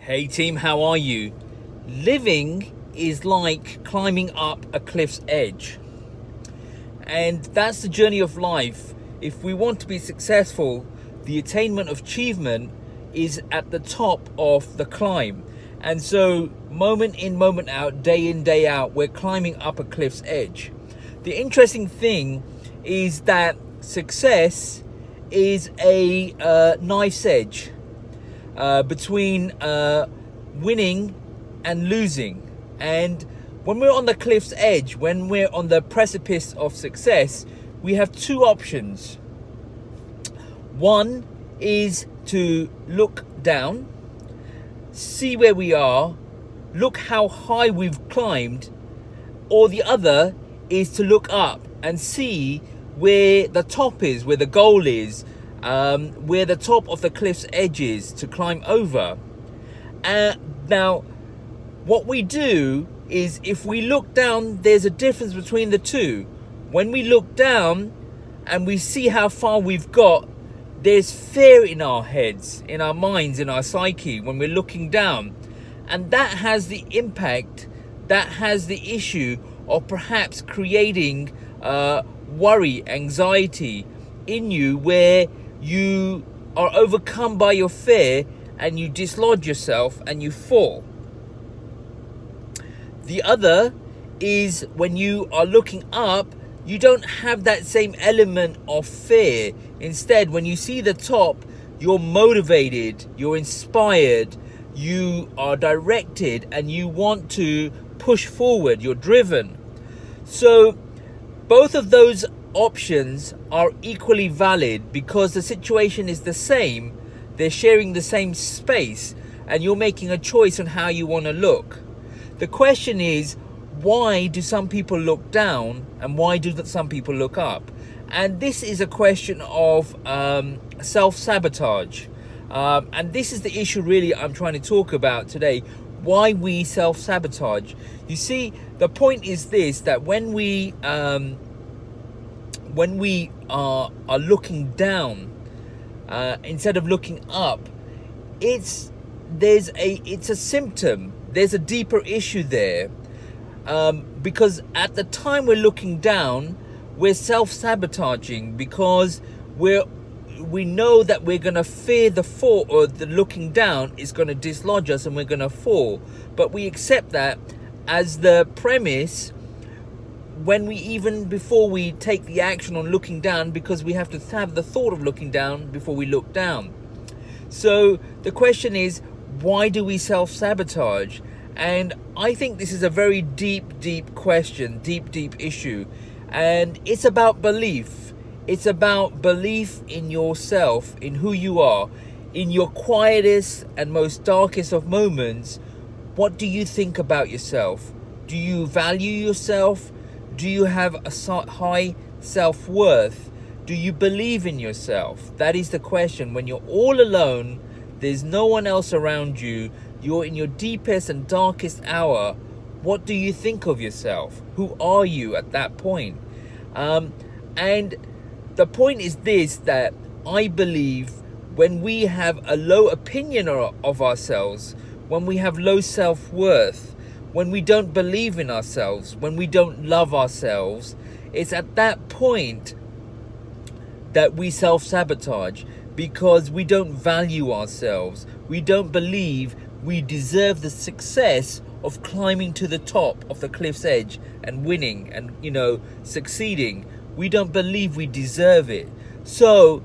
Hey team, how are you? Living is like climbing up a cliff's edge. And that's the journey of life. If we want to be successful, the attainment of achievement is at the top of the climb. And so moment in, moment out, day in, day out, we're climbing up a cliff's edge. The interesting thing is that success is a knife's edge between winning and losing. And when we're on the cliff's edge, when we're on the precipice of success, we have two options. One is to look down, see where we are, look how high we've climbed, or the other is to look up and see where the top is, where the goal is, where the top of the cliff's edge is to climb over. Now, what we do is, if we look down, there's a difference between the two. When we look down and we see how far we've got, there's fear in our heads, in our minds, in our psyche when we're looking down. And that has the impact, that has the issue of perhaps creating worry, anxiety in you, where you are overcome by your fear and you dislodge yourself and you fall. The other is when you are looking up, you don't have that same element of fear. Instead, when you see the top, you're motivated, you're inspired, you are directed, and you want to push forward, you're driven. So both of those options are equally valid because the situation is the same. They're sharing the same space, and you're making a choice on how you want to look. The question is, why do some people look down and why do some people look up? And this is a question of self-sabotage. And this is the issue really I'm trying to talk about today. Why we self-sabotage. You see, the point is this, that when we are looking down instead of looking up, it's a symptom. There's a deeper issue there, because at the time we're looking down, we're self-sabotaging because we know that we're going to fear the fall, or the looking down is going to dislodge us and we're going to fall. But we accept that as the premise before we take the action on looking down, because we have to have the thought of looking down before we look down. So the question is, why do we self-sabotage? And I think this is a very deep question, deep issue. And it's about belief. It's about belief in yourself, in who you are, in your quietest and most darkest of moments. What do you think about yourself? Do you value yourself? Do you have a high self-worth? Do you believe in yourself? That is the question. When you're all alone, there's no one else around you, you're in your deepest and darkest hour, what do you think of yourself? Who are you at that point? And the point is this, that I believe when we have a low opinion of ourselves, when we have low self-worth, when we don't believe in ourselves, when we don't love ourselves, it's at that point that we self-sabotage, because we don't value ourselves. We don't believe we deserve the success of climbing to the top of the cliff's edge and winning and, succeeding. We don't believe we deserve it. So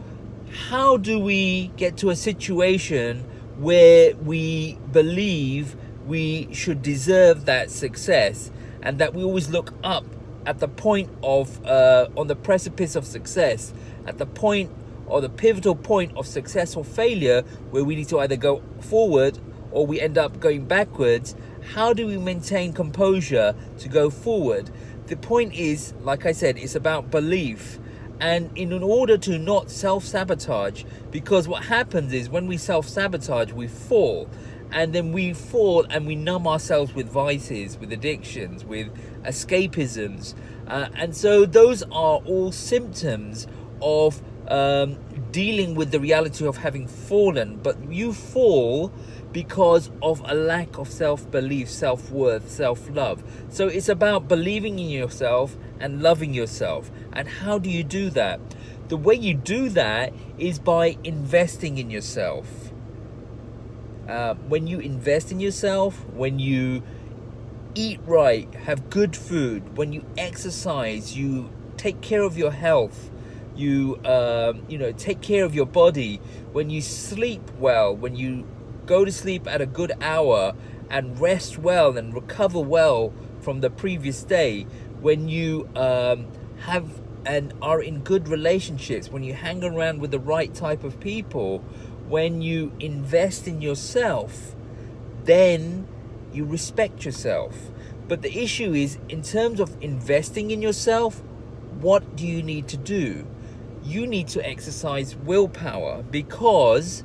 how do we get to a situation where we believe we should deserve that success, and that we always look up at the point of on the precipice of success, at the point or the pivotal point of success or failure, where we need to either go forward or we end up going backwards? How do we maintain composure to go forward? The point is, like I said, it's about belief. And in order to not self-sabotage, because what happens is when we self-sabotage, we fall. And then we fall and we numb ourselves with vices, with addictions, with escapisms. And so those are all symptoms of dealing with the reality of having fallen, but you fall because of a lack of self-belief, self-worth, self-love. So it's about believing in yourself and loving yourself. And how do you do that? The way you do that is by investing in yourself. When you invest in yourself, when you eat right, have good food, when you exercise, you take care of your health, you take care of your body, when you sleep well, when you go to sleep at a good hour and rest well and recover well from the previous day, when you have and are in good relationships, when you hang around with the right type of people, when you invest in yourself, then you respect yourself. But the issue is, in terms of investing in yourself, what do you need to do? You need to exercise willpower, because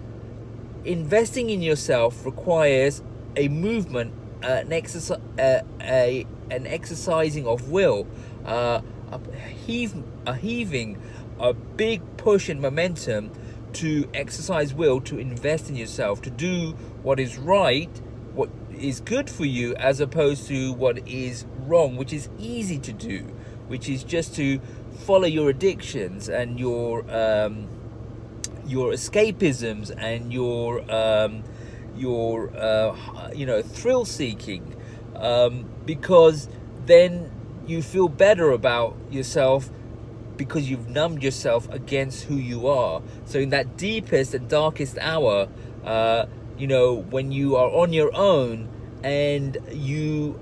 investing in yourself requires a movement, an exercising of will, a heaving, a big push and momentum to exercise will, to invest in yourself, to do what is right, what is good for you, as opposed to what is wrong, which is easy to do, which is just to follow your addictions and your escapisms and your thrill seeking, because then you feel better about yourself, because you've numbed yourself against who you are. So in that deepest and darkest hour, when you are on your own and you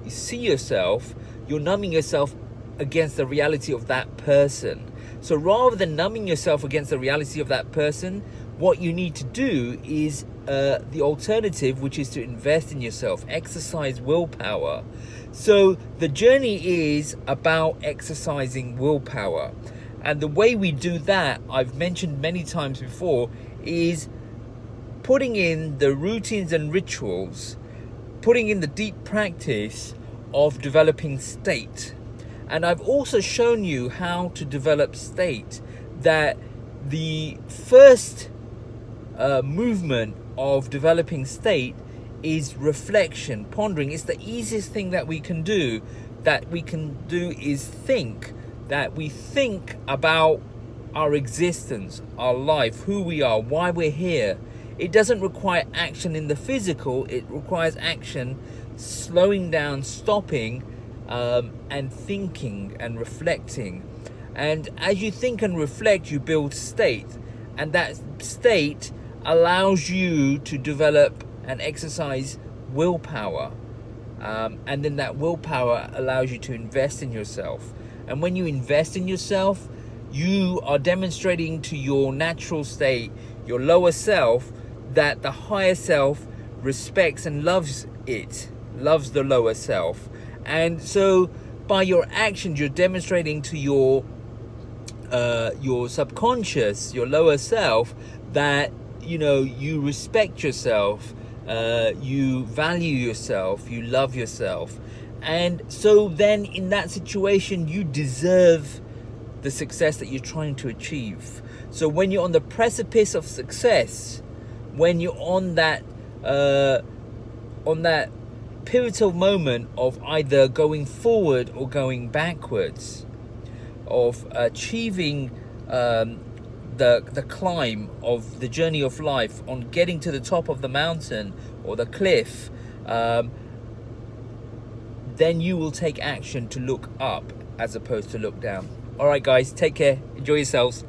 see yourself, you're numbing yourself against the reality of that person. So rather than numbing yourself against the reality of that person, what you need to do is the alternative, which is to invest in yourself, exercise willpower. So the journey is about exercising willpower. And the way we do that, I've mentioned many times before, is putting in the routines and rituals, putting in the deep practice of developing state. And I've also shown you how to develop state, that the first movement of developing state is reflection, pondering. It's the easiest thing that we can do. Is think, that we think about our existence, our life, who we are, why we're here. It doesn't require action in the physical, it requires action, slowing down, stopping, and thinking and reflecting. And as you think and reflect, you build state, and that state allows you to develop and exercise willpower, and then that willpower allows you to invest in yourself. And when you invest in yourself, you are demonstrating to your natural state, your lower self, that the higher self respects and loves the lower self. And so by your actions, you're demonstrating to your subconscious, your lower self, that you respect yourself, you value yourself, you love yourself. And so then in that situation, you deserve the success that you're trying to achieve. So when you're on the precipice of success, when you're on that pivotal moment of either going forward or going backwards, of achieving the climb of the journey of life, on getting to the top of the mountain or the cliff, then you will take action to look up as opposed to look down. All right, guys, take care. Enjoy yourselves.